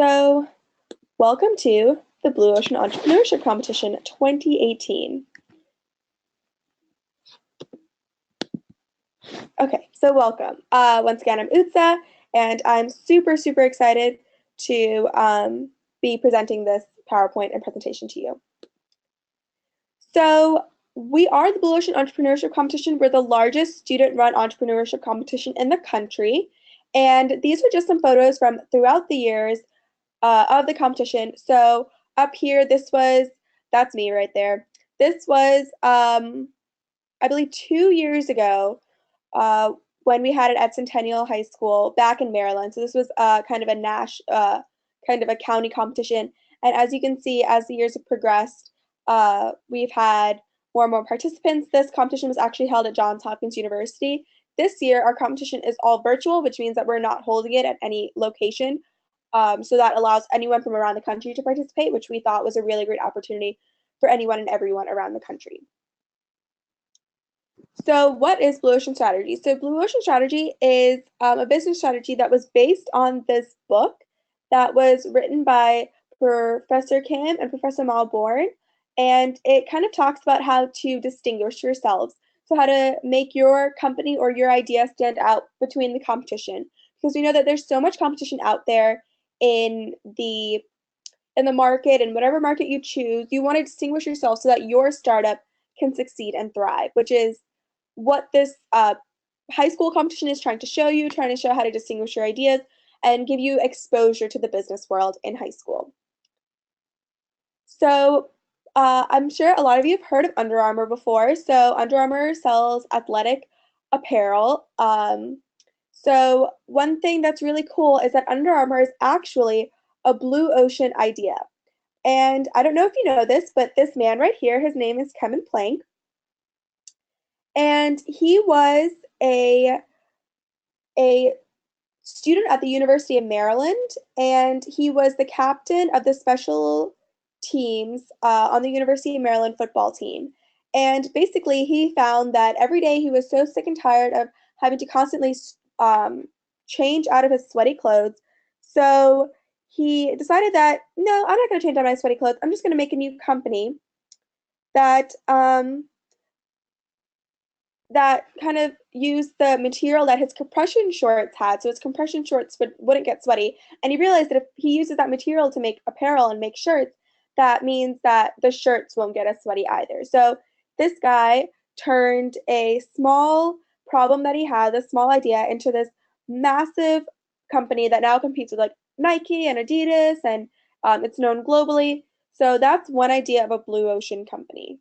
So, welcome to the Blue Ocean Entrepreneurship Competition 2018. Okay, so welcome. Once again, I'm Utsa, and I'm super excited to be presenting this PowerPoint and presentation to you. So, we are the Blue Ocean Entrepreneurship Competition. We're the largest student-run entrepreneurship competition in the country, and these are just some photos from throughout the years of the competition. So up here, that's me right there. This was, I believe, 2 years ago when we had it at Centennial High School back in Maryland. So this was kind of a county competition. And as you can see, as the years have progressed, we've had more and more participants. This competition was actually held at Johns Hopkins University. This year, our competition is all virtual, which means that we're not holding it at any location. So that allows anyone from around the country to participate, which we thought was a really great opportunity for anyone and everyone around the country. So what is Blue Ocean Strategy? So Blue Ocean Strategy is a business strategy that was based on this book that was written by Professor Kim and Professor Malborn, and it kind of talks about how to distinguish yourselves. So how to make your company or your idea stand out between the competition, because we know that there's so much competition out there in the market, and whatever market you choose, you want to distinguish yourself so that your startup can succeed and thrive, which is what this high school competition is trying to show you, trying to show how to distinguish your ideas and give you exposure to the business world in high school. So I'm sure a lot of you have heard of Under Armour before. So Under Armour sells athletic apparel. So one thing that's really cool is that Under Armour is actually a blue ocean idea. And I don't know if you know this, but this man right here, his name is Kevin Plank. And he was a student at the University of Maryland, and he was the captain of the special teams on the University of Maryland football team. And basically, he found that every day he was so sick and tired of having to constantly change out of his sweaty clothes. So he decided that, no, I'm not going to change out my sweaty clothes. I'm just going to make a new company that that kind of used the material that his compression shorts had, so his compression shorts wouldn't get sweaty. And he realized that if he uses that material to make apparel and make shirts, that means that the shirts won't get as sweaty either. So this guy turned a small problem that he had, this small idea, into this massive company that now competes with like Nike and Adidas, and it's known globally. So that's one idea of a blue ocean company.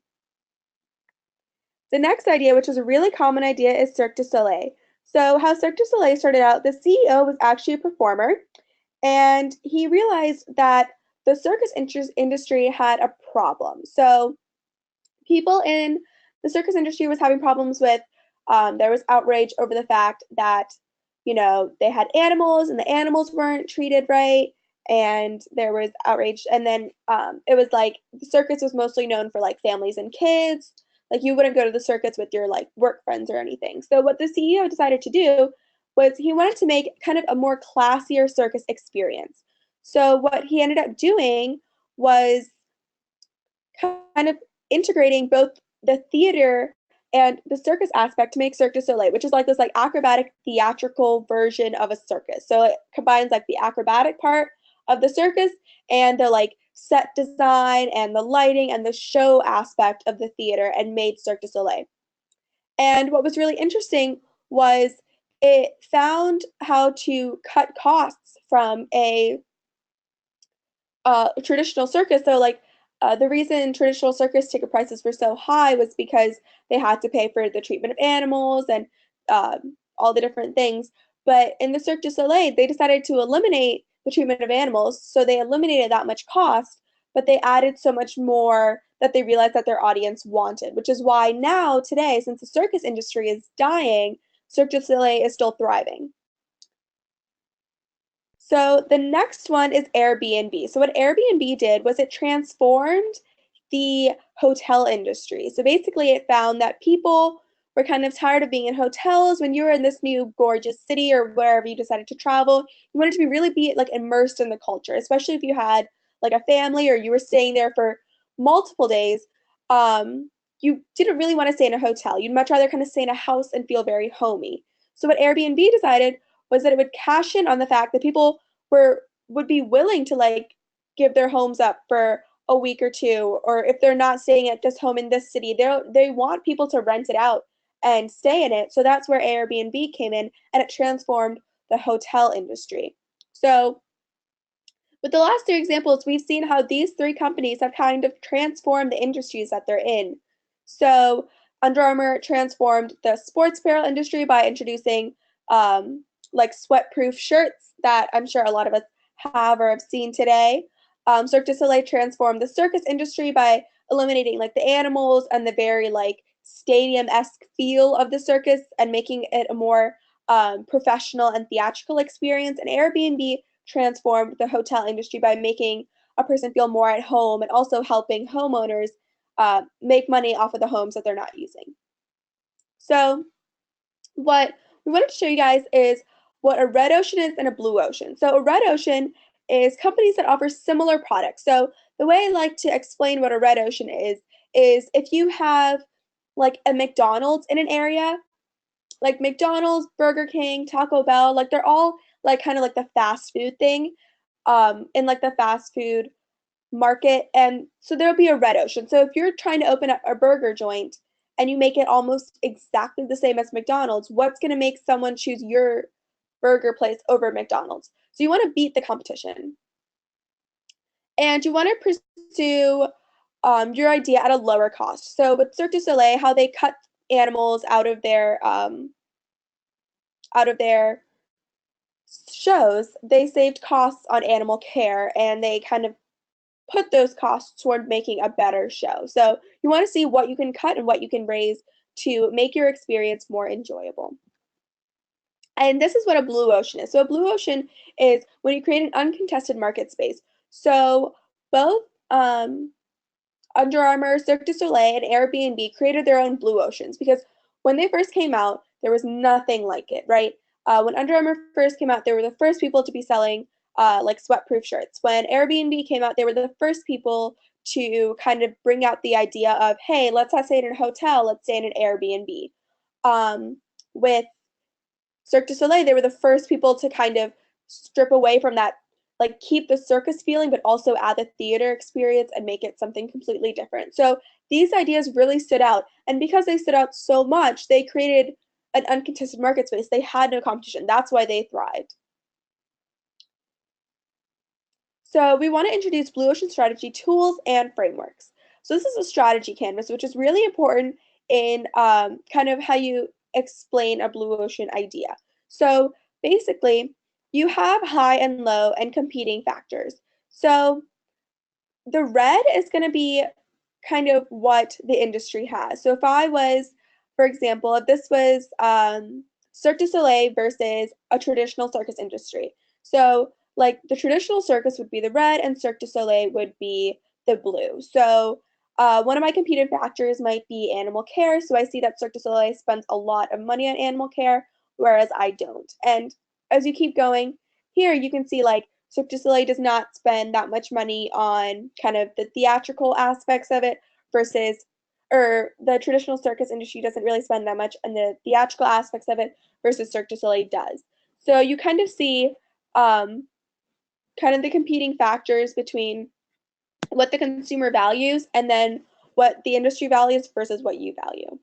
The next idea, which is a really common idea, is Cirque du Soleil. So how Cirque du Soleil started out, the CEO was actually a performer, and he realized that the circus industry had a problem. So people in the circus industry was having problems with, there was outrage over the fact that, you know, they had animals and the animals weren't treated right, and there was outrage. And then it was like the circus was mostly known for like families and kids. Like you wouldn't go to the circus with your like work friends or anything. So what the CEO decided to do was he wanted to make kind of a more classier circus experience. So what he ended up doing was kind of integrating both the theater and the circus aspect to make Cirque du Soleil, which is like this like acrobatic theatrical version of a circus. So it combines like the acrobatic part of the circus and the like set design and the lighting and the show aspect of the theater, and made Cirque du Soleil. And what was really interesting was it found how to cut costs from a traditional circus. So like the reason traditional circus ticket prices were so high was because they had to pay for the treatment of animals and all the different things. But in the Cirque du Soleil, they decided to eliminate the treatment of animals, so they eliminated that much cost, but they added so much more that they realized that their audience wanted, which is why now, today, since the circus industry is dying, Cirque du Soleil is still thriving. So the next one is Airbnb. So what Airbnb did was it transformed the hotel industry. So basically it found that people were kind of tired of being in hotels when you were in this new gorgeous city or wherever you decided to travel. You wanted to really be like immersed in the culture, especially if you had like a family or you were staying there for multiple days. You didn't really want to stay in a hotel. You'd much rather kind of stay in a house and feel very homey. So what Airbnb decided was that it would cash in on the fact that people would be willing to like give their homes up for a week or two, or if they're not staying at this home in this city, they want people to rent it out and stay in it. So that's where Airbnb came in and it transformed the hotel industry. So with the last three examples, we've seen how these three companies have kind of transformed the industries that they're in. So Under Armour transformed the sports apparel industry by introducing like sweat-proof shirts that I'm sure a lot of us have or have seen today. Cirque du Soleil transformed the circus industry by eliminating like the animals and the very like stadium-esque feel of the circus and making it a more professional and theatrical experience. And Airbnb transformed the hotel industry by making a person feel more at home and also helping homeowners make money off of the homes that they're not using. So what we wanted to show you guys is what a red ocean is and a blue ocean. So a red ocean is companies that offer similar products. So the way I like to explain what a red ocean is if you have like a McDonald's in an area, like McDonald's, Burger King, Taco Bell, like they're all like kind of like the fast food thing, in like the fast food market. And so there'll be a red ocean. So if you're trying to open up a burger joint and you make it almost exactly the same as McDonald's, what's going to make someone choose your burger place over McDonald's? So you want to beat the competition. And you want to pursue your idea at a lower cost. So with Cirque du Soleil, how they cut animals out of their shows, they saved costs on animal care and they kind of put those costs toward making a better show. So you want to see what you can cut and what you can raise to make your experience more enjoyable. And this is what a blue ocean is. So a blue ocean is when you create an uncontested market space. So both Under Armour, Cirque du Soleil, and Airbnb created their own blue oceans because when they first came out, there was nothing like it, right? When Under Armour first came out, they were the first people to be selling like sweat-proof shirts. When Airbnb came out, they were the first people to kind of bring out the idea of, hey, let's not stay in a hotel, let's stay in an Airbnb. With Cirque du Soleil, they were the first people to kind of strip away from that, like keep the circus feeling, but also add the theater experience and make it something completely different. So these ideas really stood out. And because they stood out so much, they created an uncontested market space. They had no competition. That's why they thrived. So we want to introduce Blue Ocean strategy tools and frameworks. So this is a strategy canvas, which is really important in kind of how you explain a Blue Ocean idea. So basically, you have high and low and competing factors. So the red is going to be kind of what the industry has. So if I was, for example, if this was Cirque du Soleil versus a traditional circus industry. So like the traditional circus would be the red and Cirque du Soleil would be the blue. So one of my competing factors might be animal care. So I see that Cirque du Soleil spends a lot of money on animal care, whereas I don't. And as you keep going, here you can see like Cirque du Soleil does not spend that much money on kind of the theatrical aspects of it versus, or the traditional circus industry doesn't really spend that much on the theatrical aspects of it versus Cirque du Soleil does. So you kind of see kind of the competing factors between what the consumer values and then what the industry values versus what you value.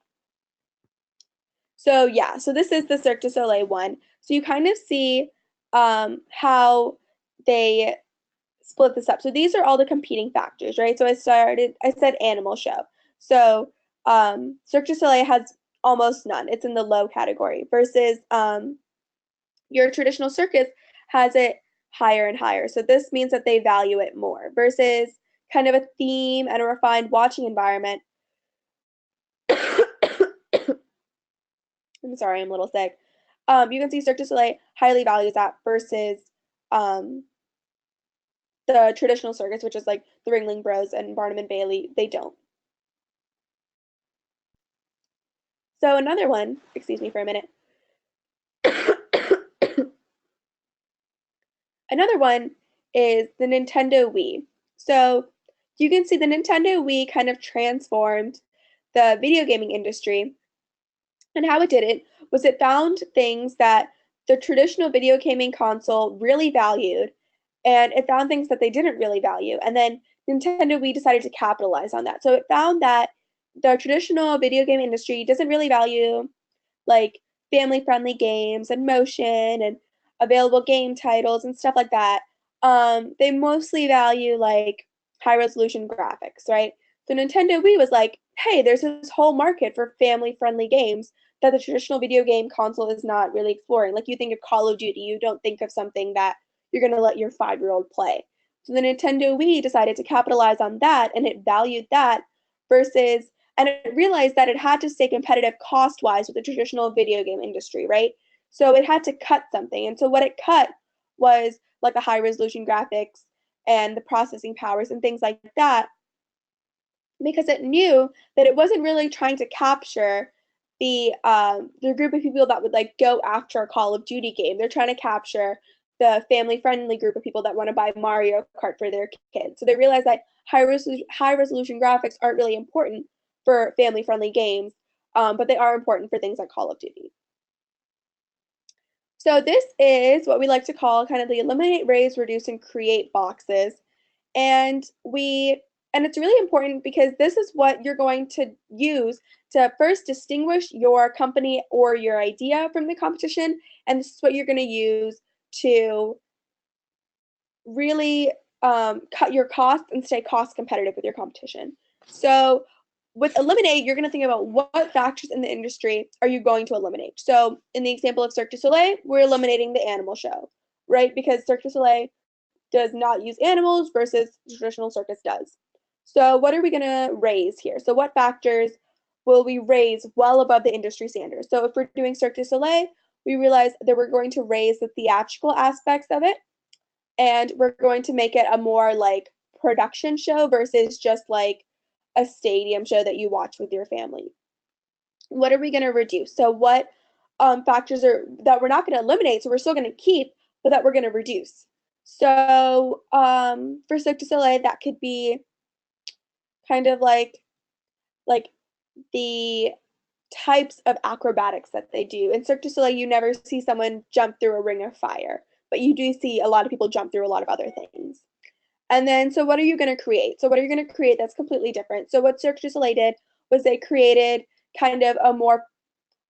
So yeah, so this is the Cirque du Soleil one. So you kind of see how they split this up. So these are all the competing factors, right? So I said animal show. So Cirque du Soleil has almost none. It's in the low category versus your traditional circus has it higher and higher. So this means that they value it more versus kind of a theme and a refined watching environment. I'm sorry, I'm a little sick. You can see Cirque du Soleil highly values that versus the traditional circus, which is like the Ringling Bros and Barnum and Bailey, they don't. So another one, excuse me for a minute. Another one is the Nintendo Wii. So you can see the Nintendo Wii kind of transformed the video gaming industry. And how it did it was it found things that the traditional video gaming console really valued, and it found things that they didn't really value. And then Nintendo Wii decided to capitalize on that. So it found that the traditional video game industry doesn't really value like family friendly games and motion and available game titles and stuff like that. They mostly value like high resolution graphics, right? So Nintendo Wii was like, hey, there's this whole market for family friendly games that the traditional video game console is not really exploring. Like you think of Call of Duty, you don't think of something that you're going to let your 5-year-old play. So the Nintendo Wii decided to capitalize on that, and it valued that versus and it realized that it had to stay competitive cost wise with the traditional video game industry, right? So it had to cut something. And so what it cut was like a high resolution graphics and the processing powers and things like that, because it knew that it wasn't really trying to capture the group of people that would like go after a Call of Duty game. They're trying to capture the family friendly group of people that want to buy Mario Kart for their kids. So they realized that high resolution graphics aren't really important for family friendly games, but they are important for things like Call of Duty. So this is what we like to call kind of the eliminate, raise, reduce, and create boxes. And it's really important because this is what you're going to use to first distinguish your company or your idea from the competition, and this is what you're going to use to really cut your costs and stay cost competitive with your competition. So with eliminate, you're going to think about what factors in the industry are you going to eliminate. So in the example of Cirque du Soleil, we're eliminating the animal show, right? Because Cirque du Soleil does not use animals versus traditional circus does. So what are we going to raise here? So what factors will we raise well above the industry standards? So if we're doing Cirque du Soleil, we realize that we're going to raise the theatrical aspects of it, and we're going to make it a more like production show versus just like a stadium show that you watch with your family. What are we going to reduce? So what factors are that we're not going to eliminate, so we're still going to keep, but that we're going to reduce. So for Cirque du Soleil, that could be kind of like the types of acrobatics that they do. In Cirque du Soleil, you never see someone jump through a ring of fire, but you do see a lot of people jump through a lot of other things. And then, so what are you going to create? So what are you going to create that's completely different? So what Cirque du Soleil did was they created kind of a more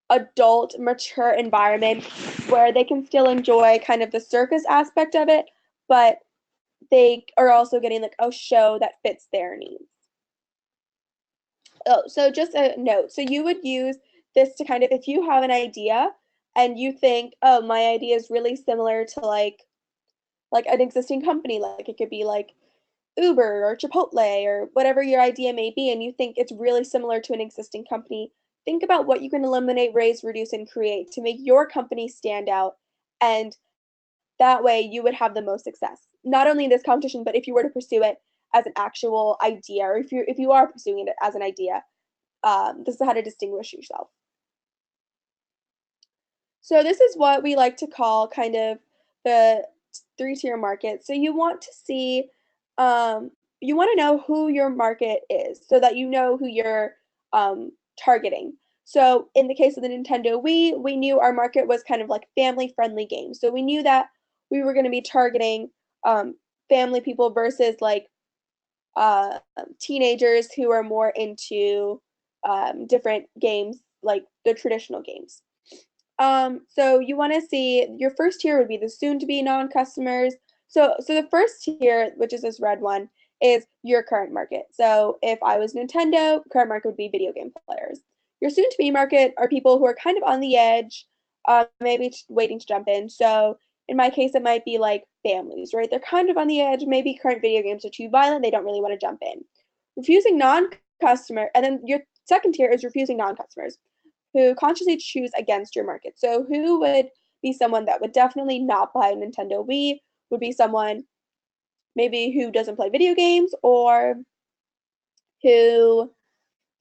adult, mature environment where they can still enjoy kind of the circus aspect of it, but they are also getting like a show that fits their needs. Oh, so just a note. So you would use this to kind of, if you have an idea and you think, oh, my idea is really similar to like an existing company, like it could be like Uber or Chipotle or whatever your idea may be, and you think it's really similar to an existing company, think about what you can eliminate, raise, reduce, and create to make your company stand out. And that way you would have the most success. Not only in this competition, but if you were to pursue it as an actual idea, or if you are pursuing it as an idea, this is how to distinguish yourself. So this is what we like to call kind of the three-tier market. So you want to see, you want to know who your market is so that you know who you're targeting. So in the case of the Nintendo Wii, we knew our market was kind of like family-friendly games. So we knew that we were going to be targeting family people versus like uh, teenagers who are more into different games, like the traditional games. So you want to see your first tier would be the soon-to-be non-customers. So the first tier, which is this red one, is your current market. So if I was Nintendo, current market would be video game players. Your soon-to-be market are people who are kind of on the edge, maybe waiting to jump in. So in my case, it might be like families, right? They're kind of on the edge. Maybe current video games are too violent. They don't really want to jump in. Refusing non-customer, and then your second tier is refusing non-customers who consciously choose against your market. So who would be someone that would definitely not buy a Nintendo Wii, would be someone maybe who doesn't play video games or who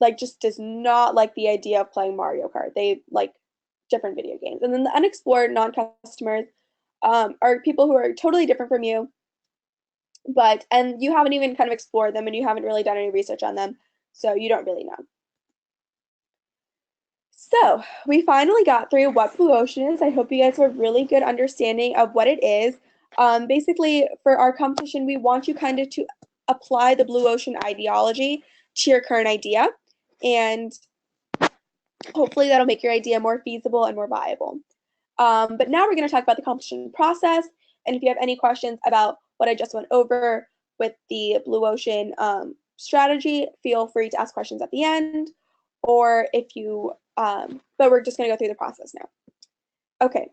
like just does not like the idea of playing Mario Kart. They like different video games. And then the unexplored non-customers are people who are totally different from you, and you haven't even kind of explored them and you haven't really done any research on them, so you don't really know. So we finally got through what Blue Ocean is. I hope you guys have a really good understanding of what it is. Basically, for our competition, we want you kind of to apply the Blue Ocean ideology to your current idea, and hopefully that'll make your idea more feasible and more viable. But now we're going to talk about the competition process, and if you have any questions about what I just went over with the Blue Ocean strategy, feel free to ask questions at the end, or if you, but we're just going to go through the process now. Okay,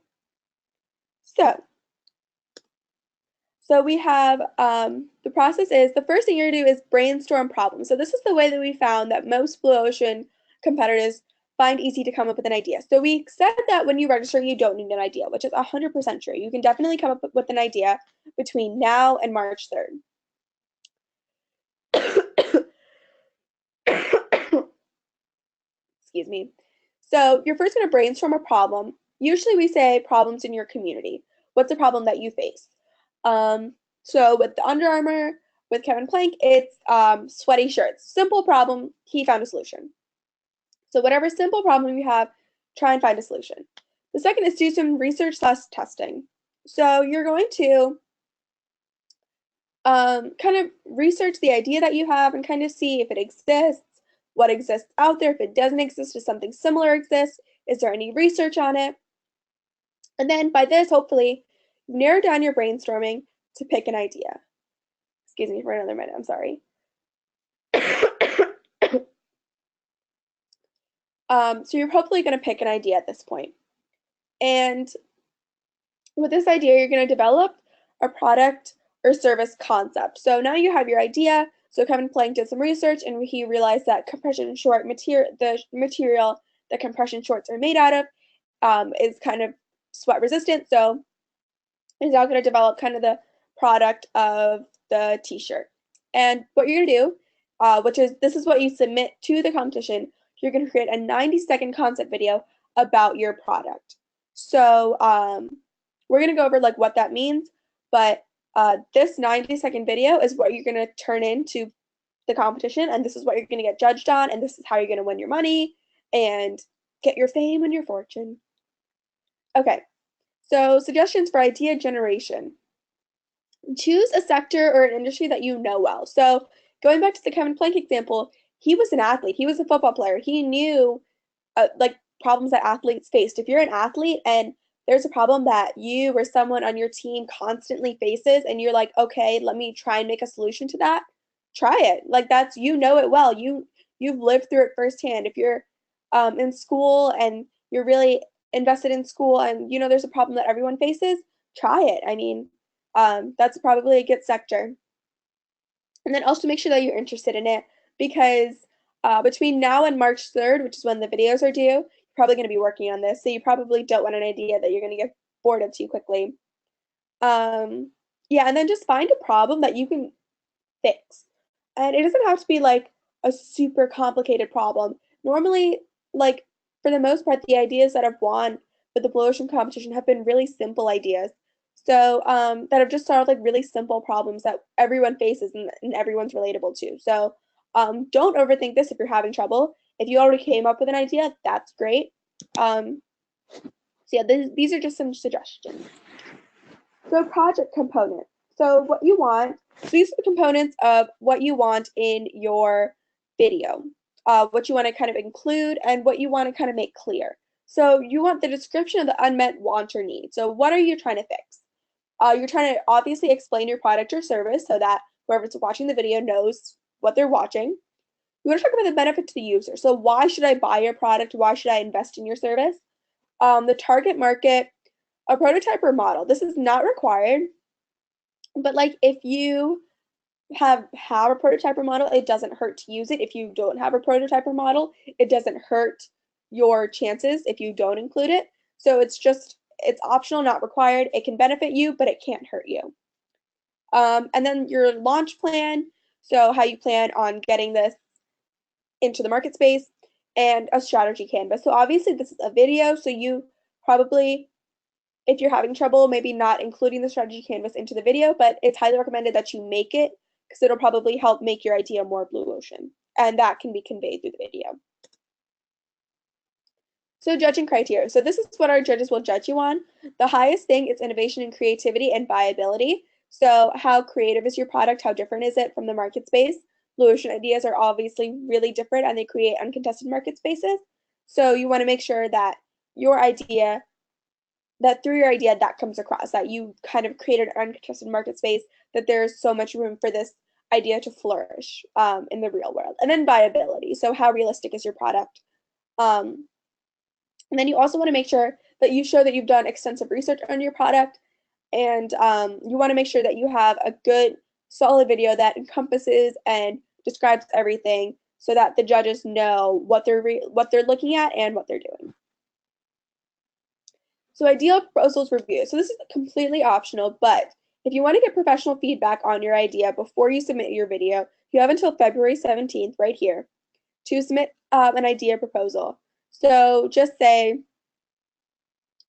so we have, the process is, the first thing you're going to do is brainstorm problems. So this is the way that we found that most Blue Ocean competitors find easy to come up with an idea. So we said that when you register, you don't need an idea, which is 100% true. You can definitely come up with an idea between now and March 3rd. Excuse me. So you're first going to brainstorm a problem. Usually we say problems in your community. What's a problem that you face? So with the Under Armour, with Kevin Plank, it's sweaty shirts. Simple problem, he found a solution. So whatever simple problem you have, try and find a solution. The second is do some research / testing. So you're going to kind of research the idea that you have and kind of see if it exists, what exists out there. If it doesn't exist, does something similar exist? Is there any research on it? And then by this, hopefully, narrow down your brainstorming to pick an idea. Excuse me for another minute, I'm sorry. So you're hopefully going to pick an idea at this point. And with this idea, you're going to develop a product or service concept. So now you have your idea. So Kevin Plank did some research and he realized that compression short material, the material that compression shorts are made out of, is kind of sweat resistant. So he's now going to develop kind of the product of the t-shirt. And what you're going to do, this is what you submit to the competition, you're going to create a 90-second concept video about your product. So we're going to go over like what that means, but this 90-second video is what you're going to turn into the competition, and this is what you're going to get judged on, and this is how you're going to win your money and get your fame and your fortune. Okay, so suggestions for idea generation. Choose a sector or an industry that you know well. So going back to the Kevin Plank example, he was an athlete. He was a football player. He knew like problems that athletes faced. If you're an athlete and there's a problem that you or someone on your team constantly faces and you're like, okay, let me try and make a solution to that, try it. Like that's, you know it well. You've lived through it firsthand. If you're in school and you're really invested in school and you know there's a problem that everyone faces, try it. I mean, that's probably a good sector. And then also make sure that you're interested in it because between now and March 3rd, which is when the videos are due, you're probably going to be working on this. So you probably don't want an idea that you're going to get bored of too quickly. Yeah, and then just find a problem that you can fix. And it doesn't have to be like a super complicated problem. Normally, like for the most part, the ideas that have won with the Blue Ocean competition have been really simple ideas. So that have just solved like really simple problems that everyone faces and everyone's relatable to. So don't overthink this if you're having trouble. If you already came up with an idea, that's great. So yeah, these are just some suggestions. So project component. So what you want, so these are the components of what you want in your video, what you want to kind of include and what you want to kind of make clear. So you want the description of the unmet want or need. So what are you trying to fix? You're trying to obviously explain your product or service so that whoever's watching the video knows what they're watching. You want to talk about the benefit to the user. So why should I buy your product? Why should I invest in your service? The target market, a prototype or model. This is not required, but like if you have a prototype or model, it doesn't hurt to use it. If you don't have a prototype or model, it doesn't hurt your chances if you don't include it. So it's optional, not required. It can benefit you, but it can't hurt you. And then your launch plan, so how you plan on getting this into the market space, and a strategy canvas. So obviously this is a video, so you probably, if you're having trouble, maybe not including the strategy canvas into the video, but it's highly recommended that you make it because it'll probably help make your idea more blue ocean, and that can be conveyed through the video. So judging criteria. So this is what our judges will judge you on. The highest thing is innovation and creativity and viability. So how creative is your product? How different is it from the market space? Blue ocean ideas are obviously really different and they create uncontested market spaces. So you want to make sure that your idea, that through your idea that comes across, that you kind of created an uncontested market space, that there's so much room for this idea to flourish in the real world. And then viability. So how realistic is your product? And then you also want to make sure that you show that you've done extensive research on your product, and you want to make sure that you have a good, solid video that encompasses and describes everything so that the judges know what they're looking at and what they're doing. So ideal proposals review. So this is completely optional, but if you want to get professional feedback on your idea before you submit your video, you have until February 17th right here to submit an idea proposal. So just say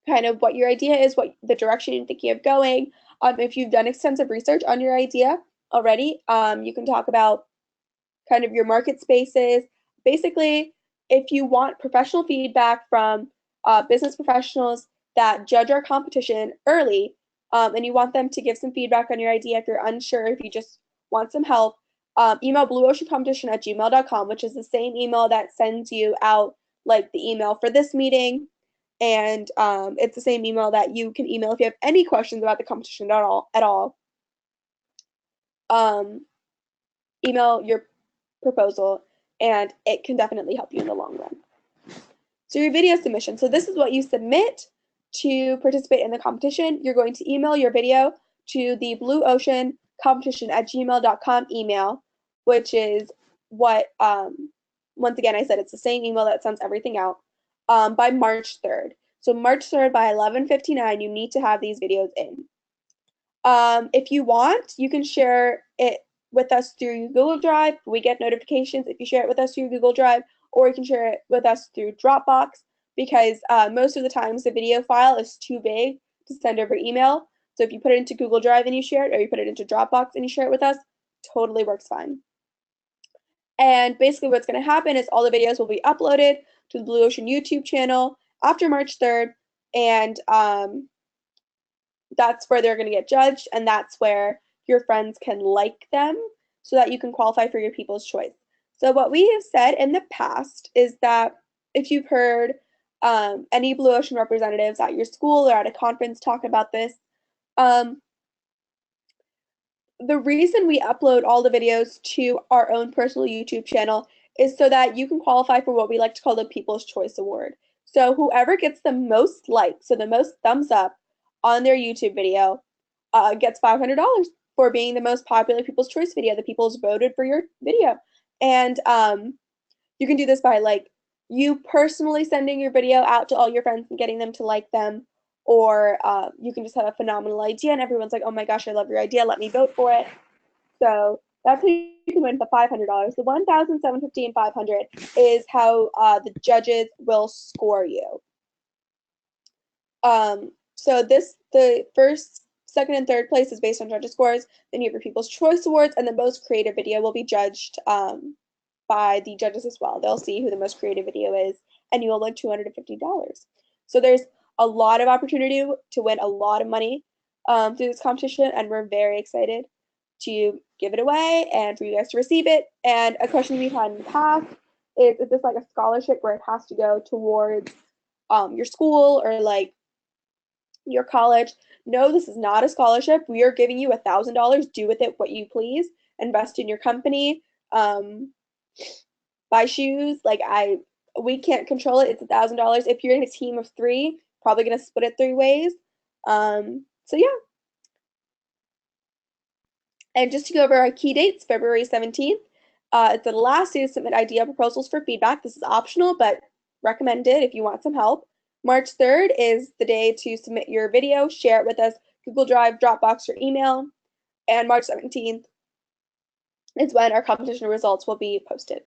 kind of what your idea is, what the direction you're thinking of going. If you've done extensive research on your idea already, you can talk about kind of your market spaces. Basically, if you want professional feedback from business professionals that judge our competition early, and you want them to give some feedback on your idea if you're unsure, if you just want some help, email blueoceancompetition@gmail.com, which is the same email that sends you out like the email for this meeting. And it's the same email that you can email if you have any questions about the competition at all. Email your proposal, and it can definitely help you in the long run. So your video submission. So this is what you submit to participate in the competition. You're going to email your video to the blueoceancompetition@gmail.com email, which is what, once again, I said it's the same email that sends everything out, by March 3rd. So March 3rd by 11:59, you need to have these videos in. If you want, you can share it with us through Google Drive. We get notifications if you share it with us through Google Drive, or you can share it with us through Dropbox, because most of the times the video file is too big to send over email. So if you put it into Google Drive and you share it, or you put it into Dropbox and you share it with us, totally works fine. And basically what's going to happen is all the videos will be uploaded to the Blue Ocean YouTube channel after March 3rd, and that's where they're going to get judged, and that's where your friends can like them so that you can qualify for your People's Choice. So what we have said in the past is that if you've heard any Blue Ocean representatives at your school or at a conference talk about this, the reason we upload all the videos to our own personal YouTube channel is so that you can qualify for what we like to call the People's Choice Award. So whoever gets the most likes, so the most thumbs up on their YouTube video, gets $500 for being the most popular People's Choice video. The people's voted for your video. And you can do this by like you personally sending your video out to all your friends and getting them to like them, or you can just have a phenomenal idea and everyone's like, oh my gosh, I love your idea, let me vote for it. So that's how you can win the $500. The $1,750 and $500 is how the judges will score you. So the first, second, and third place is based on judges' scores. Then you have your People's Choice Awards, and the most creative video will be judged by the judges as well. They'll see who the most creative video is, and you will win $250. So there's a lot of opportunity to win a lot of money through this competition, and we're very excited to give it away and for you guys to receive it. And a question we've had in the past is this like a scholarship where it has to go towards your school or like your college? No, this is not a scholarship. We are giving you $1,000. Do with it what you please. Invest in your company. Buy shoes. We can't control it. It's $1,000. If you're in a team of 3, probably gonna split it 3 ways. So yeah. And just to go over our key dates, February 17th. It's the last day to submit idea proposals for feedback. This is optional, but recommended if you want some help. March 3rd is the day to submit your video, share it with us, Google Drive, Dropbox, or email. And March 17th is when our competition results will be posted.